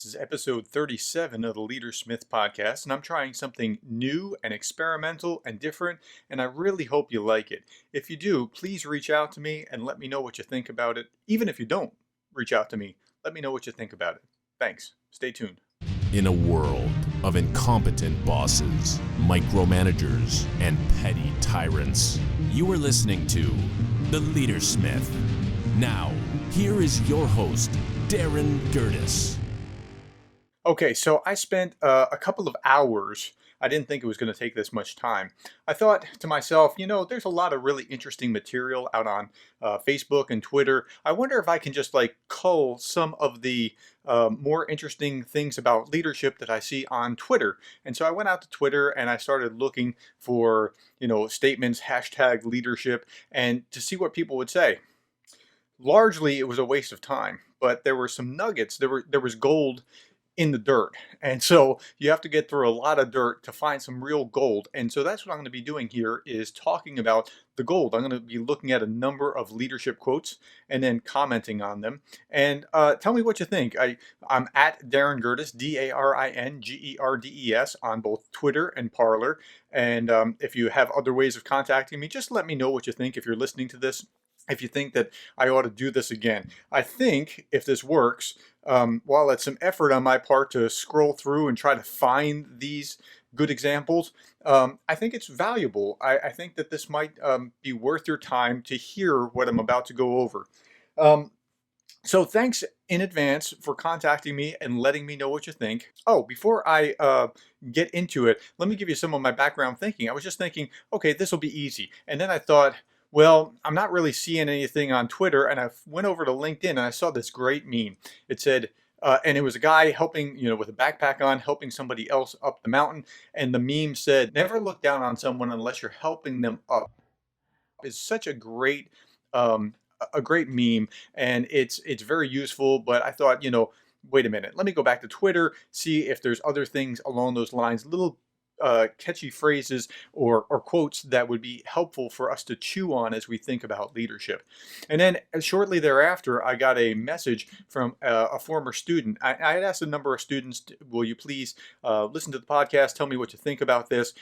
This is episode 37 of the Leader Smith podcast, and I'm trying something new and experimental and different, and I really hope you like it. If you do, please reach out to me and let me know what you think about it. Even if you don't reach out to me, let me know what you think about it. Thanks. Stay tuned. In a world of incompetent bosses, micromanagers, and petty tyrants, you are listening to The Leader Smith. Now, here is your host, Darren Gertis. Okay, so I spent a couple of hours. I didn't think it was going to take this much time. I thought to myself, there's a lot of really interesting material out on Facebook and Twitter. I wonder if I can just cull some of the more interesting things about leadership that I see on Twitter. And so I went out to Twitter and I started looking for, statements, hashtag leadership, and to see what people would say. Largely, it was a waste of time, but there were some nuggets. There was gold in the dirt. And so you have to get through a lot of dirt to find some real gold. And so that's what I'm going to be doing here is talking about the gold. I'm going to be looking at a number of leadership quotes and then commenting on them. And tell me what you think. I'm at Darren Gertis, DARINGERDES on both Twitter and Parler. And if you have other ways of contacting me, just let me know what you think if you're listening to this. If you think that I ought to do this again. I think if this works, while it's some effort on my part to scroll through and try to find these good examples, I think it's valuable. I think that this might be worth your time to hear what I'm about to go over. So thanks in advance for contacting me and letting me know what you think. Oh, before I get into it, let me give you some of my background thinking. I was just thinking, okay, this will be easy. And then I thought, well, I'm not really seeing anything on Twitter, and I went over to LinkedIn and I saw this great meme. It said, and it was a guy helping, with a backpack on, helping somebody else up the mountain. And the meme said, never look down on someone unless you're helping them up. It's such a great meme, and it's very useful. But I thought, wait a minute, let me go back to Twitter, see if there's other things along those lines, little catchy phrases or quotes that would be helpful for us to chew on as we think about leadership. And then shortly thereafter, I got a message from a former student. I had asked a number of students, will you please listen to the podcast, tell me what you think about this,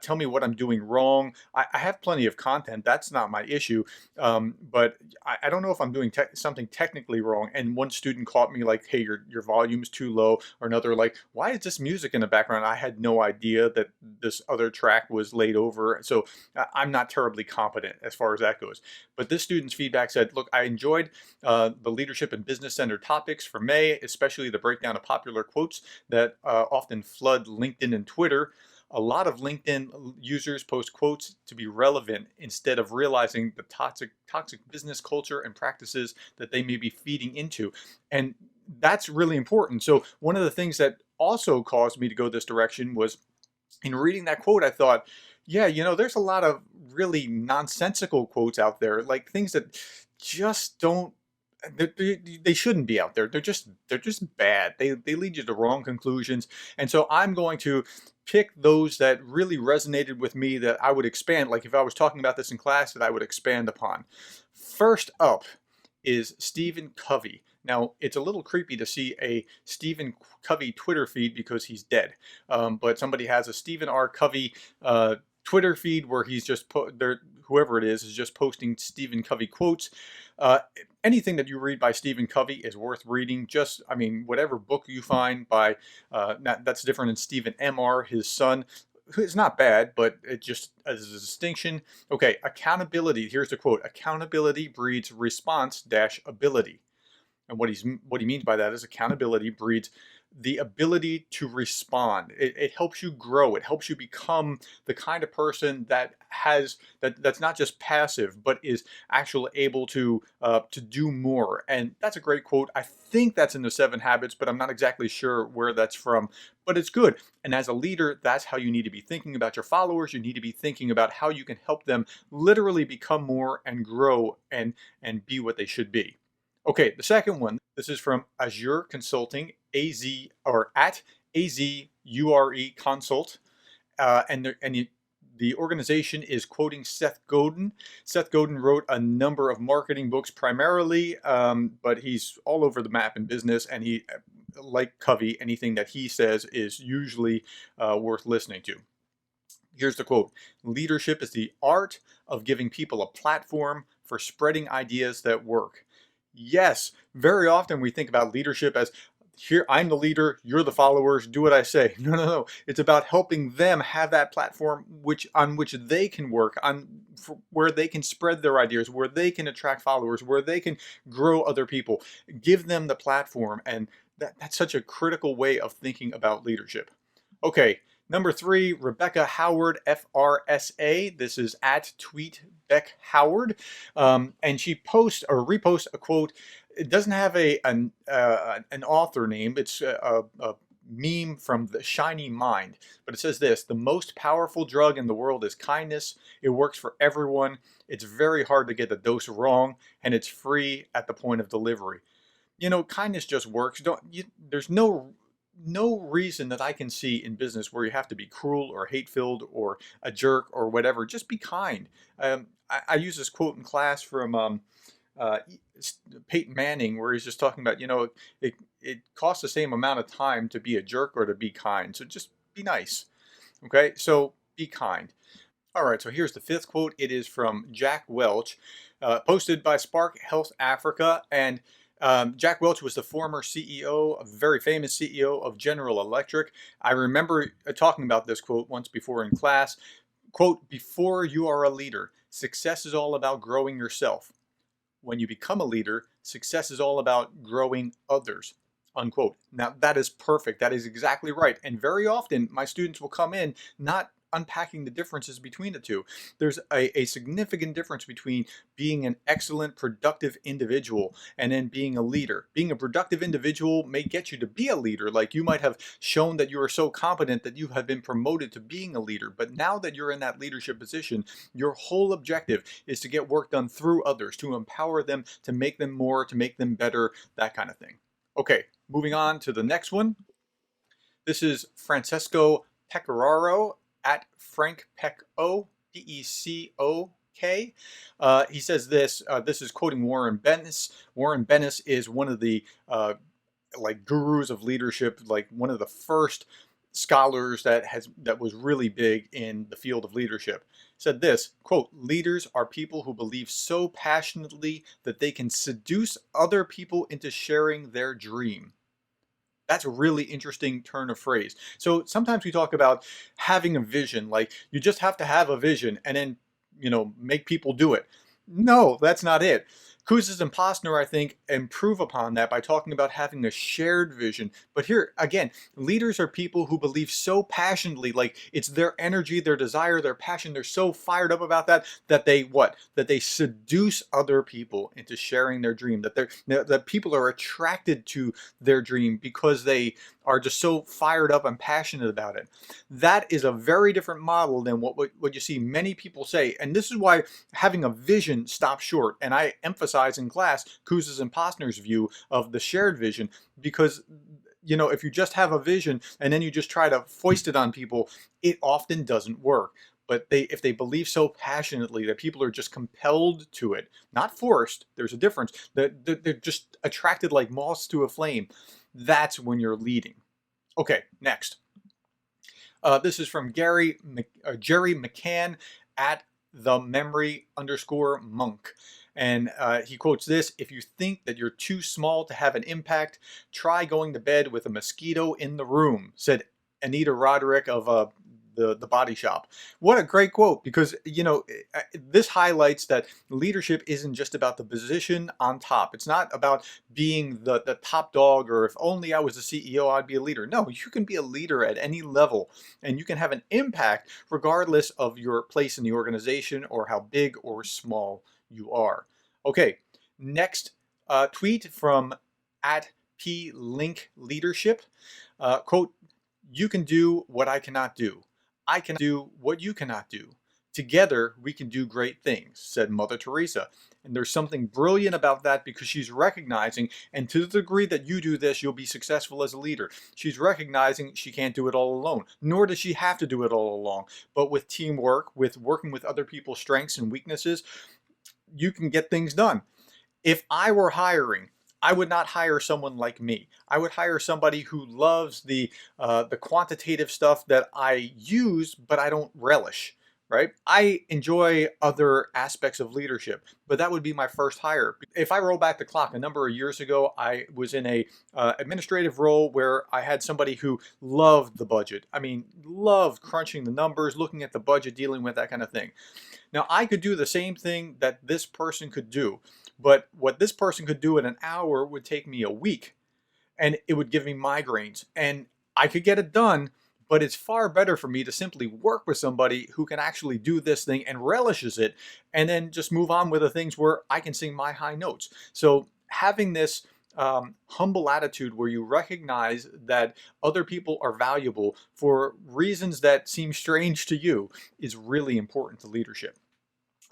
tell me what I'm doing wrong. I have plenty of content. That's not my issue. But I don't know if I'm doing something technically wrong. And one student caught me like, hey, your volume's too low, or another like, why is this music in the background? I had no idea that this other track was laid over. So I'm not terribly competent as far as that goes. But this student's feedback said, look, I enjoyed the leadership and business center topics for May, especially the breakdown of popular quotes that often flood LinkedIn and Twitter. A lot of LinkedIn users post quotes to be relevant instead of realizing the toxic business culture and practices that they may be feeding into. And that's really important. So one of the things that also caused me to go this direction was in reading that quote, I thought, yeah, there's a lot of really nonsensical quotes out there, like things that just don't, they shouldn't be out there. They're just bad. They lead you to wrong conclusions. And so I'm going to pick those that really resonated with me that I would expand, like if I was talking about this in class, that I would expand upon. First up is Stephen Covey. Now, it's a little creepy to see a Stephen Covey Twitter feed because he's dead. But somebody has a Stephen R. Covey Twitter feed where he's just whoever it is just posting Stephen Covey quotes. Anything that you read by Stephen Covey is worth reading. Whatever book you find by, that's different than Stephen M.R., his son. It's not bad, but it just as a distinction. Okay, accountability. Here's the quote. Accountability breeds response-ability. And what he means by that is accountability breeds the ability to respond. It helps you grow. It helps you become the kind of person that's not just passive, but is actually able to do more. And that's a great quote. I think that's in the 7 Habits, but I'm not exactly sure where that's from. But it's good. And as a leader, that's how you need to be thinking about your followers. You need to be thinking about how you can help them literally become more and grow and be what they should be. Okay, the second one, this is from Azure Consulting, AZ, or at AZURE Consult. The organization is quoting Seth Godin. Seth Godin wrote a number of marketing books primarily, but he's all over the map in business, and he like Covey, anything that he says is usually worth listening to. Here's the quote: "Leadership is the art of giving people a platform for spreading ideas that work." Yes, very often we think about leadership as, here, I'm the leader, you're the followers, do what I say. No, no, no. It's about helping them have that platform on which they can work, where they can spread their ideas, where they can attract followers, where they can grow other people. Give them the platform, and that's such a critical way of thinking about leadership. Okay, number 3, Rebecca Howard, FRSA. This is at TweetBeckHoward. And she posts or reposts a quote. It doesn't have an author name. It's a meme from The Shiny Mind. But it says this: "The most powerful drug in the world is kindness. It works for everyone. It's very hard to get the dose wrong, and it's free at the point of delivery." Kindness just works. There's no reason that I can see in business where you have to be cruel or hate-filled or a jerk or whatever. Just be kind. I use this quote in class from Peyton Manning, where he's just talking about, it costs the same amount of time to be a jerk or to be kind. So just be nice. Okay, so be kind. All right, so here's the 5th quote. It is from Jack Welch, posted by Spark Health Africa. And Jack Welch was the former CEO, a very famous CEO of General Electric. I remember talking about this quote once before in class. Quote: "Before you are a leader, success is all about growing yourself. When you become a leader, success is all about growing others." Unquote. Now, that is perfect. That is exactly right. And very often my students will come in not unpacking the differences between the two. There's a significant difference between being an excellent, productive individual and then being a leader. Being a productive individual may get you to be a leader. Like, you might have shown that you are so competent that you have been promoted to being a leader. But now that you're in that leadership position, your whole objective is to get work done through others, to empower them, to make them more, to make them better, that kind of thing. Okay, moving on to the next one. This is Francesco Pecoraro, at Frank Pecco, P-E-C-O-K. He says this. This is quoting Warren Bennis. Warren Bennis is one of the gurus of leadership, like one of the first scholars that was really big in the field of leadership. Said this, quote: "Leaders are people who believe so passionately that they can seduce other people into sharing their dream." That's a really interesting turn of phrase. So sometimes we talk about having a vision, like you just have to have a vision and then, make people do it. No, that's not it. Kouzes and Posner, I think, improve upon that by talking about having a shared vision. But here, again, leaders are people who believe so passionately, like it's their energy, their desire, their passion. They're so fired up about that they what? That they seduce other people into sharing their dream, that people are attracted to their dream because they are just so fired up and passionate about it. That is a very different model than what you see many people say. And this is why having a vision stops short. And I emphasize in class Kouzes and Posner's view of the shared vision, because if you just have a vision and then you just try to foist it on people, it often doesn't work. But if they believe so passionately that people are just compelled to it, not forced, there's a difference, that they're just attracted like moths to a flame, that's when you're leading. Okay, next. This is from Jerry McCann at @thememory_monk. And he quotes this: "If you think that you're too small to have an impact, try going to bed with a mosquito in the room," said Anita Roderick of the Body Shop. What a great quote, because this highlights that leadership isn't just about the position on top. It's not about being the top dog, or if only I was a CEO I'd be a leader. No, you can be a leader at any level, and you can have an impact regardless of your place in the organization or how big or small you are. Okay, next tweet from @PLinkLeadership. Quote: "You can do what I cannot do. I can do what you cannot do. Together we can do great things," said Mother Teresa. And there's something brilliant about that, because she's recognizing, and to the degree that you do this, you'll be successful as a leader. She's recognizing she can't do it all alone, nor does she have to do it all alone. But with teamwork, with working with other people's strengths and weaknesses, you can get things done. If I were hiring, I would not hire someone like me. I would hire somebody who loves the quantitative stuff that I use, but I don't relish. Right? I enjoy other aspects of leadership, but that would be my first hire. If I roll back the clock a number of years ago, I was in a administrative role where I had somebody who loved the budget. I mean, loved crunching the numbers, looking at the budget, dealing with that kind of thing. Now, I could do the same thing that this person could do, but what this person could do in an hour would take me a week, and it would give me migraines. And I could get it done, but it's far better for me to simply work with somebody who can actually do this thing and relishes it, and then just move on with the things where I can sing my high notes. So having this humble attitude where you recognize that other people are valuable for reasons that seem strange to you is really important to leadership.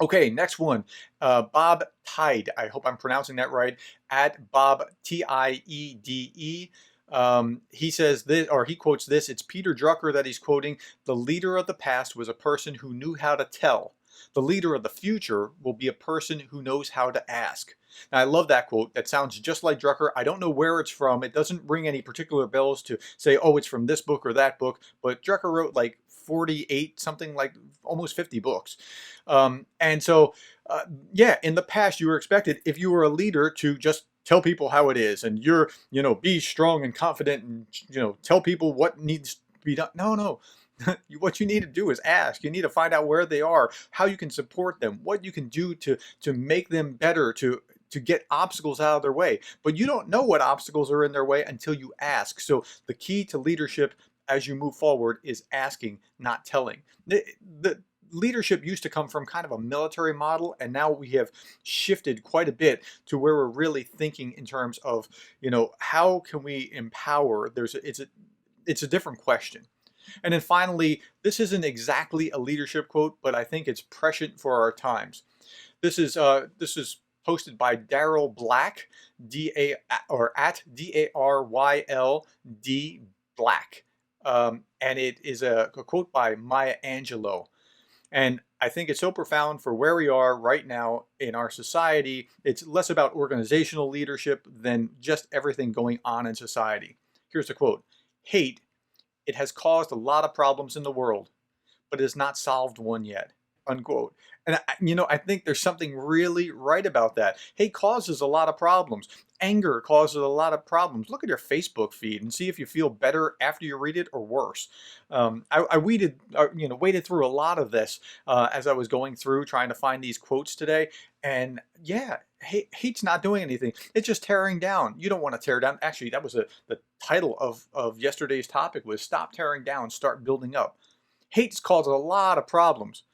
Okay, next one. Bob Tiede. I hope I'm pronouncing that right. At Bob Tiede. He says this, or he quotes this. It's Peter Drucker that he's quoting. The leader of the past was a person who knew how to tell. The leader of the future will be a person who knows how to ask. Now, I love that quote. That sounds just like Drucker. I don't know where it's from. It doesn't ring any particular bells to say, oh, it's from this book or that book. But Drucker wrote like 48, something like almost 50 books. And so, yeah, in the past, you were expected, if you were a leader, to just tell people how it is, and be strong and confident, and, tell people what needs to be done. No. What you need to do is ask. You need to find out where they are, how you can support them, what you can do to make them better, to get obstacles out of their way. But you don't know what obstacles are in their way until you ask. So the key to leadership as you move forward is asking, not telling. The leadership used to come from kind of a military model, and now we have shifted quite a bit to where we're really thinking in terms of, how can we empower? It's a different question. And then finally, this isn't exactly a leadership quote, but I think it's prescient for our times. This is posted by Daryl Black, at DARYLD Black, and it is a quote by Maya Angelou. And I think it's so profound for where we are right now in our society. It's less about organizational leadership than just everything going on in society. Here's the quote: "Hate, it has caused a lot of problems in the world, but it has not solved one yet." Unquote. And I think there's something really right about that. Hate causes a lot of problems. Anger causes a lot of problems. Look at your Facebook feed and see if you feel better after you read it or worse. I waded through a lot of this as I was going through trying to find these quotes today. And yeah, hate's not doing anything. It's just tearing down. You don't want to tear down. Actually, that was the title of yesterday's topic was Stop Tearing Down, Start Building Up. Hate's caused a lot of problems.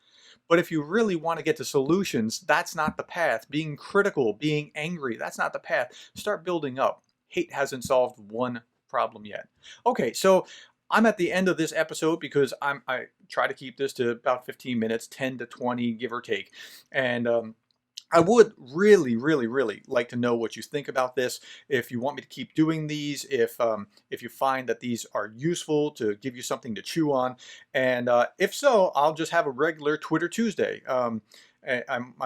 But if you really want to get to solutions, that's not the path. Being critical, being angry, that's not the path. Start building up. Hate hasn't solved one problem yet. Okay, so I'm at the end of this episode because I try to keep this to about 15 minutes, 10 to 20, give or take. And I would really, really, really like to know what you think about this. If you want me to keep doing these, if you find that these are useful to give you something to chew on, and if so, I'll just have a regular Twitter Tuesday. I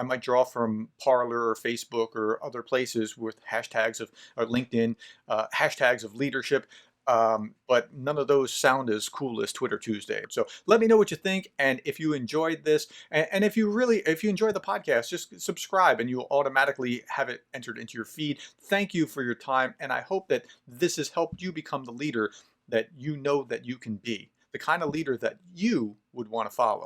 might draw from Parler or Facebook or other places with hashtags or LinkedIn, hashtags of leadership. But none of those sound as cool as Twitter Tuesday. So let me know what you think, and if you enjoyed this, and if you enjoy the podcast, just subscribe and you'll automatically have it entered into your feed. Thank you for your time, and I hope that this has helped you become the leader that you know that you can be, the kind of leader that you would want to follow.